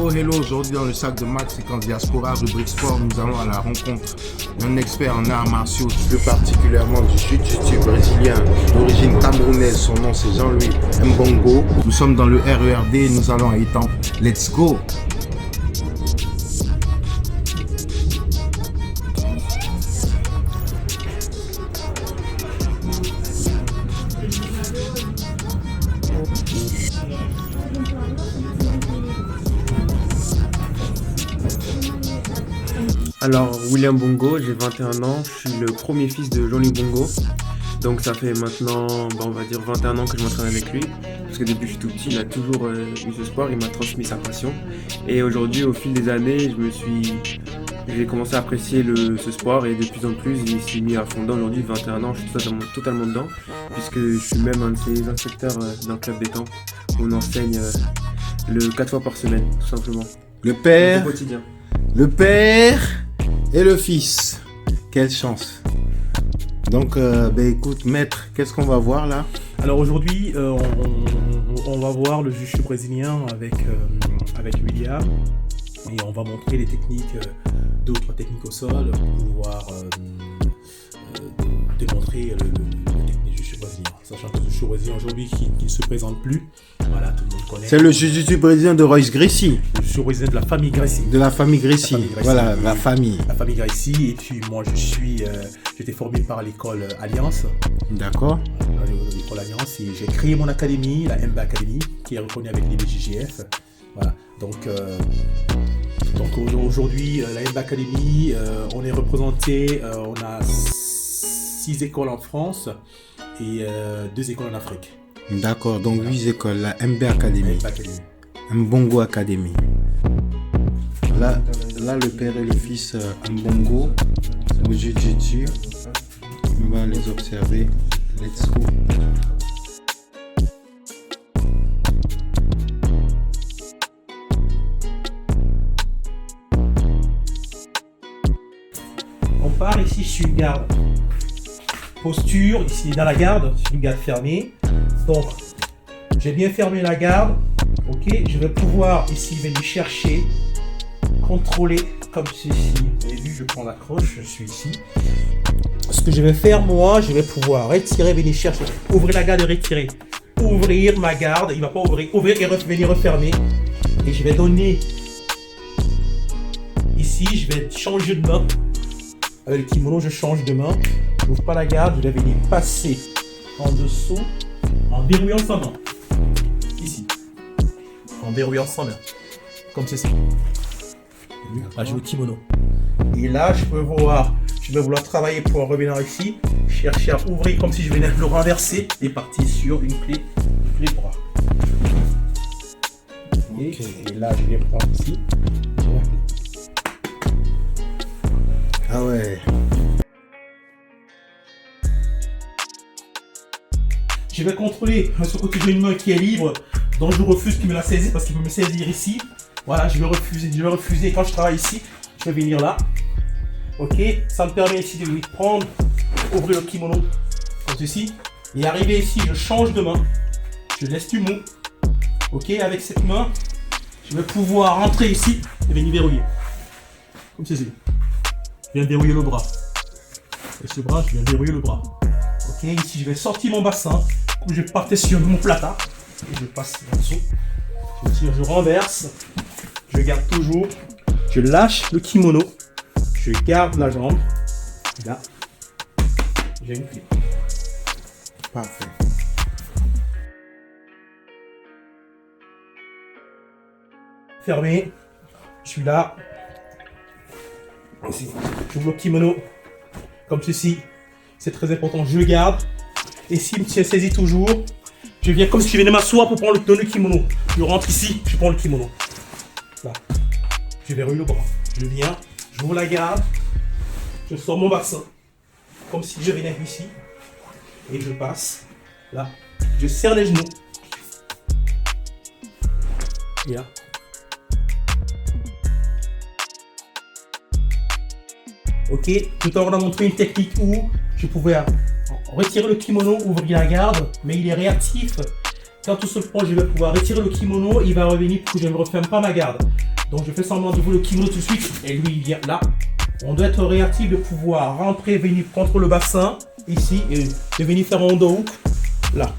Hello, hello, aujourd'hui dans le sac de Max, séquence Diaspora, rubrique sport, nous allons à la rencontre d'un expert en arts martiaux, plus particulièrement du jiu-jitsu brésilien d'origine camerounaise, son nom c'est Jean-Louis Mbongo. Nous sommes dans le RERD, nous allons à Étampes, let's go! Alors, William Bongo, j'ai 21 ans, je suis le premier fils de Jean-Louis Bongo. Donc ça fait maintenant, on va dire 21 ans que je m'entraîne avec lui. Parce que depuis que je suis tout petit, il a toujours eu ce sport, il m'a transmis sa passion. Et aujourd'hui, au fil des années, j'ai commencé à apprécier ce sport et de plus en plus, il s'est mis à fond dedans. Aujourd'hui, 21 ans, je suis totalement dedans. Puisque je suis même un de ses instructeurs dans le club d'Étampes. On enseigne 4 fois par semaine, tout simplement. Le père, au quotidien. Le père et le fils. Quelle chance. Donc, écoute, maître, qu'est-ce qu'on va voir là? Alors aujourd'hui, on va voir le jiu-jitsu brésilien avec William et on va montrer les techniques, d'autres techniques au sol pour pouvoir démontrer le technique du jiu-jitsu brésilien. Sachant que le jiu-jitsu brésilien aujourd'hui qui ne se présente plus, voilà, tout le monde connaît. C'est le jiu-jitsu brésilien de Royce Gracie. Le jiu-jitsu brésilien de la famille Gracie. De la famille Gracie. Voilà, la famille. La famille Gracie. Et puis moi, j'étais formé par l'école Alliance. D'accord. L'école Alliance, et j'ai créé mon académie, la MB Academy, qui est reconnue avec les BJJF. Voilà. Donc aujourd'hui, la MB Academy, on est représenté, on a 6 écoles en France et 2 écoles en Afrique. D'accord, donc 8 écoles, la MB Academy, Mbongo Academy. Là, le père et le fils Mbongo au jiu-jitsu. On va les observer. Let's go. On part ici, je suis une garde. Posture, ici dans la garde, je suis une garde fermée. Donc, j'ai bien fermé la garde. Ok, je vais pouvoir ici venir chercher, contrôler comme ceci. Vous avez vu, je prends l'accroche, je suis ici. Ce que je vais faire, moi, je vais pouvoir retirer, venir chercher, ouvrir la garde et retirer. Ouvrir ma garde, il ne va pas ouvrir et venir refermer. Et je vais donner ici, je vais changer de main. Avec le kimono, je change de main. Je n'ouvre pas la garde, je vais venir passer en dessous en verrouillant sa main. Ici. En verrouillant sa main. Comme ceci. Là, j'ai le kimono. Et là, je vais vouloir travailler pour revenir ici, chercher à ouvrir comme si je venais de le renverser et partir sur une clé bras. Okay. Et là, je vais prendre ici. Ah ouais. Je vais contrôler ce côté de une main qui est libre, dont je refuse qu'il me la saisisse parce qu'il veut me saisir ici. Voilà, je vais refuser. Quand je travaille ici, je vais venir là. Ok, ça me permet ici de lui prendre, ouvrir le kimono comme ceci. Et arriver ici, je change de main. Je laisse du mot. Ok, avec cette main, je vais pouvoir rentrer ici et venir verrouiller. Comme ceci. Je viens verrouiller le bras. Et ce bras, je viens verrouiller le bras. Ok, ici je vais sortir mon bassin. Je vais partir sur mon plata. Et je passe en dessous. Je tire, je renverse. Je garde toujours. Je lâche le kimono. Je garde la jambe. Là. J'ai une clé. Parfait. Fermé. Je suis là. Ici. J'ouvre le kimono. Comme ceci. C'est très important. Je garde. Et s'il me tient saisi toujours, je viens comme si je venais m'asseoir pour prendre le kimono. Je rentre ici, je prends le kimono. Là. Je verrouille le bras. Je viens, j'ouvre la garde, je sors mon bassin. Comme si je venais ici. Et je passe. Là. Je serre les genoux. Et là. Ok, tout à l'heure on a montré une technique où je pouvais retirer le kimono, ouvrir la garde, mais il est réactif. Quand tout se prend, je vais pouvoir retirer le kimono, il va revenir pour que je ne referme pas ma garde. Donc je fais semblant de vous le kimono tout de suite. Et lui, il vient là. On doit être réactif de pouvoir rentrer, venir contre le bassin, ici, et de venir faire un underhook, là.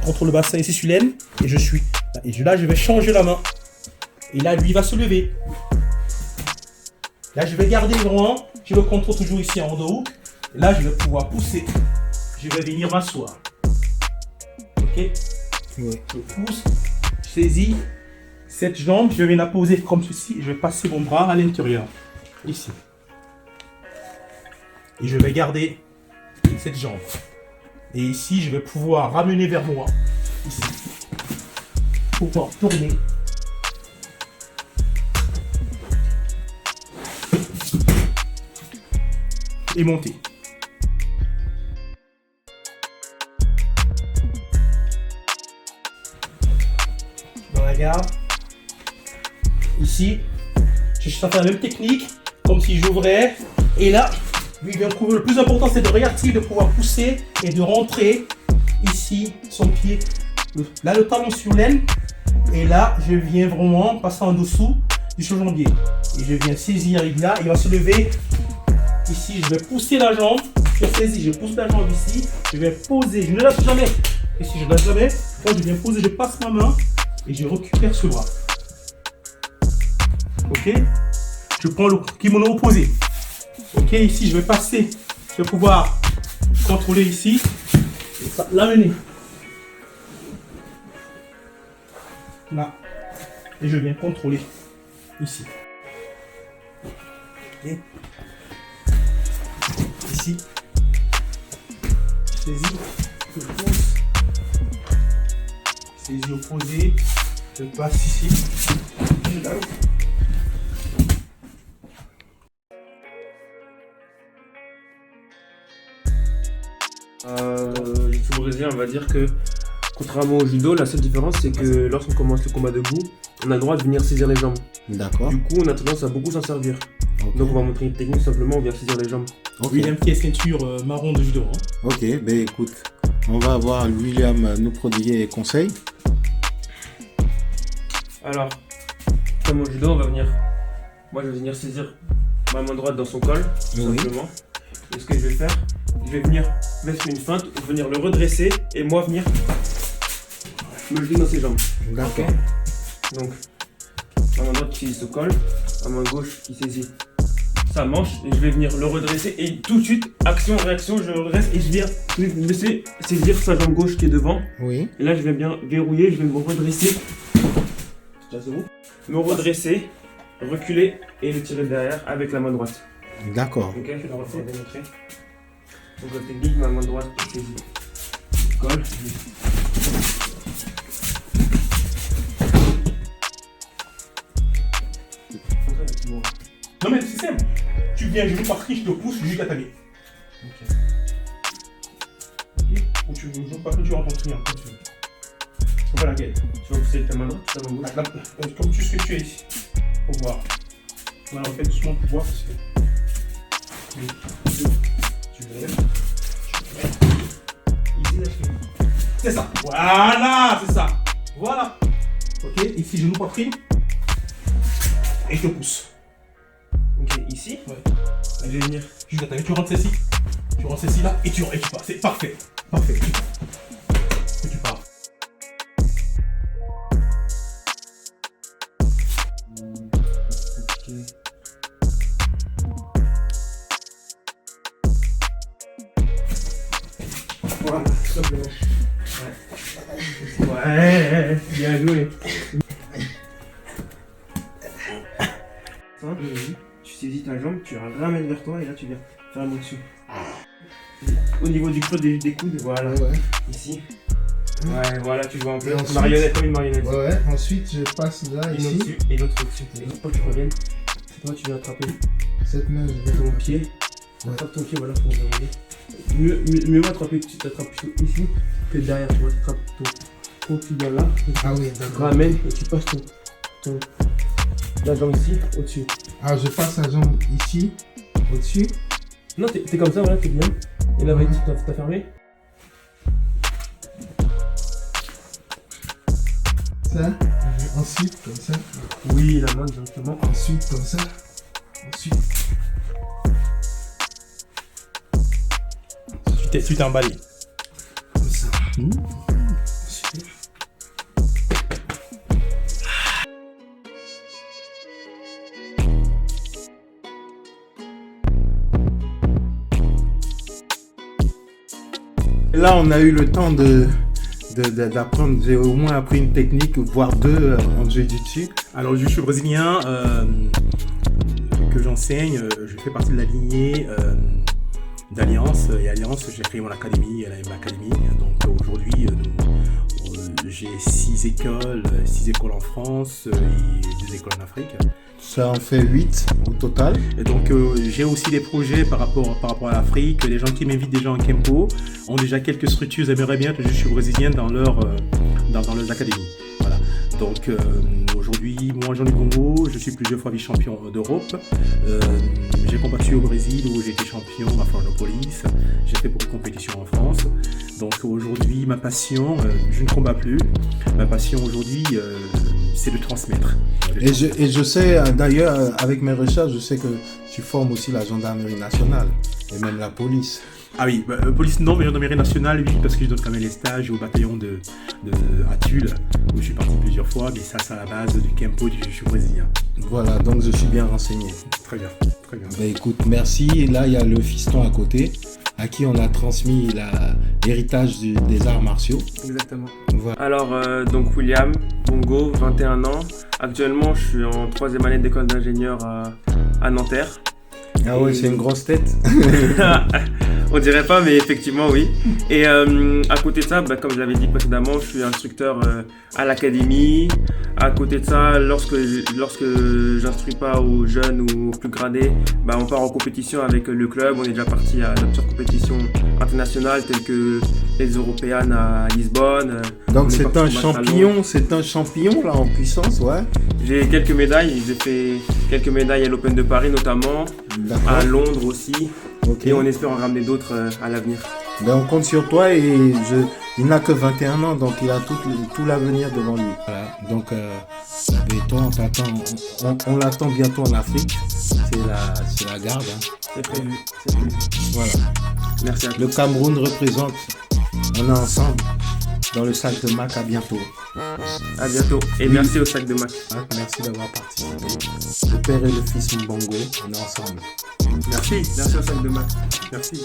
Contre le bassin, ici, sur l'aine. Et je suis là. Et là, je vais changer la main. Et là, lui, il va se lever. Là, je vais garder vraiment. Je le contrôle toujours ici en underhook. Et là, je vais pouvoir pousser. Je vais venir m'asseoir. Ok? Oui. Je pousse, je saisis cette jambe, je vais la poser comme ceci. Je vais passer mon bras à l'intérieur. Ici. Et je vais garder cette jambe. Et ici, je vais pouvoir ramener vers moi. Ici. Pouvoir tourner. Et monter. Dans la garde. Ici. Je suis en train de faire la même technique. Comme si j'ouvrais. Et là, lui vient couvrir. Le plus important, c'est de réactiver, de pouvoir pousser et de rentrer ici son pied. Là, le talon sur l'aine. Et là, je viens vraiment passer en dessous du jambier. Et je viens saisir là. Il va se lever. Ici, je vais pousser la jambe. Je saisis, je pousse la jambe ici. Je vais poser. Je ne lâche jamais. Ici, je ne lâche jamais. Quand je viens poser, je passe ma main et je récupère ce bras. Ok? Je prends le kimono opposé. Ok, ici, je vais passer. Je vais pouvoir contrôler ici. Et l'amener. Là. Et je viens contrôler ici. Ok. Ici. Je saisis. Je pousse. Saisie opposée. Je passe ici. Là. Jiu-jitsu brésilien, on va dire que contrairement au judo, la seule différence c'est que lorsqu'on commence le combat debout, on a le droit de venir saisir les jambes. D'accord. Du coup, on a tendance à beaucoup s'en servir. Ok. Donc on va montrer une technique, simplement on vient saisir les jambes. Ok. William qui est ceinture marron de judo. Hein. Ok, ben écoute, on va voir William nous prodiguer les conseils. Alors, comme au judo, moi je vais venir saisir ma main droite dans son col, tout Oui. simplement. Et ce que je vais faire, je vais venir mettre une feinte, venir le redresser et moi venir me jeter dans ses jambes. D'accord. Donc, ma main droite qui saisit ce col, ma main gauche qui saisit sa manche et je vais venir le redresser et tout de suite, action, réaction, je le redresse et je viens me laisser saisir sa jambe gauche qui est devant. Oui. Et là, je vais bien verrouiller, je vais me redresser. Ça, c'est bon. Me redresser, reculer et le tirer derrière avec la main droite. D'accord. Ok, je vais le refaire démontrer. Donc la technique, ma main droite saisit le col. Non mais c'est simple. Tu viens genou par qui je te pousse jusqu'à ta main. Ok. Ok. Ou tu veux genou par qui tu rentres en triangle. Comme tu veux. Je peux pas laquelle. Tu vas pousser avec ta main droite, ta main gauche. Comme tu sais que tu es ici. Pour voir. Voilà, on fait doucement pour voir. Parce que... Tu lèves. Ici, là, je fais. C'est ça. Voilà, c'est ça. Voilà. Ok, ici, genou poitrine. Et je te pousse. Ok, ici, Ouais. je vais venir. Jusqu'à ta main, tu rentres celle-ci. Tu rentres celle-ci là et tu pars. C'est parfait. Parfait. Tu pars. Et tu pars. Ok. Voilà, tout simplement. Ouais, bien joué. Simple. Tu saisis ta jambe, tu la ramènes vers toi et là tu viens faire un mot dessus. Au niveau du creux des coudes, voilà. Ouais. Ici. Ouais, voilà, tu vois un peu. Et ensuite- Marionnette, comme une marionnette. Ouais, ensuite je passe là, Une ici. au-dessus et l'autre au-dessus. Et l'autre, tu reviennes. C'est toi, tu viens attraper Cette main, je vais ton pied. Attrape ton pied, voilà, pour verrouiller. Mieux vaut attraper, tu t'attrapes plutôt ici que derrière, tu vois. Tu attrapes ton pied là, et tu Ah oui, d'accord. ramènes et tu passes la jambe ici, au-dessus. Ah, je passe la jambe ici, au-dessus. Non, t'es comme ça, voilà, t'es bien. Et là, vas-y, t'as fermé. Ça. Ensuite, comme ça. Oui, la main directement. Ensuite, comme ça. Ensuite. Tu t'es emballé. Comme ça. Ensuite. Là, on a eu le temps d'apprendre. J'ai au moins appris une technique, voire deux en jiu-jitsu. Alors, le jiu-jitsu brésilien que j'enseigne, je fais partie de la lignée d'Alliance. Et Alliance, j'ai créé mon académie, la MMA Academy. Donc aujourd'hui, j'ai 6 écoles en France et 2 écoles en Afrique. Ça en fait 8 au total. Et donc j'ai aussi des projets par rapport à l'Afrique. Les gens qui m'invitent déjà en Kempo ont déjà quelques structures, ils aimeraient bien que je suis brésilien dans leurs académies. Voilà. Donc aujourd'hui, moi Johnny Bongo, je suis plusieurs fois vice-champion d'Europe. J'ai combattu au Brésil où j'ai été champion à Florianopolis. J'ai fait beaucoup de compétitions en France. Donc aujourd'hui, ma passion, je ne combats plus. Ma passion aujourd'hui, c'est de transmettre. Et je sais, d'ailleurs, avec mes recherches, je sais que tu formes aussi la gendarmerie nationale et même la police. Ah oui, police non, mais gendarmerie nationale, oui, parce que je donne quand même les stages au bataillon à Tulle, où je suis parti plusieurs fois, mais ça, c'est à la base du Kempo du jiu-jitsu brésilien. Voilà, donc je suis bien renseigné. Très bien, très bien. Bah écoute, merci. Et là, il y a le fiston à côté, à qui on a transmis l'héritage des arts martiaux. Exactement. Voilà. Alors, donc William Bongo, 21 ans. Actuellement, je suis en 3e année d'école d'ingénieur à Nanterre. Ah ouais, c'est une grosse tête. On dirait pas, mais effectivement, oui. Et à côté de ça, comme je l'avais dit précédemment, je suis instructeur à l'académie. À côté de ça, lorsque j'instruis pas aux jeunes ou aux plus gradés, on part en compétition avec le club. On est déjà parti à d'autres compétitions internationales telles que les Européennes à Lisbonne. Donc c'est un champignon là en puissance, ouais. J'ai quelques médailles. J'ai fait quelques médailles à l'Open de Paris notamment, à Londres aussi. Okay. Et on espère en ramener d'autres à l'avenir. Ben on compte sur toi et il n'a que 21 ans, donc il a tout l'avenir devant lui. Voilà. Donc toi, on l'attend bientôt en Afrique. C'est la garde. Hein. C'est prévu. Voilà. Merci à tous. Le Cameroun représente. On est ensemble dans le sac de Mac. À bientôt. À bientôt. Et merci au sac de Mac. Merci d'avoir participé. Le père et le fils Mbongo, on est ensemble. Merci au sac de Mac. Merci.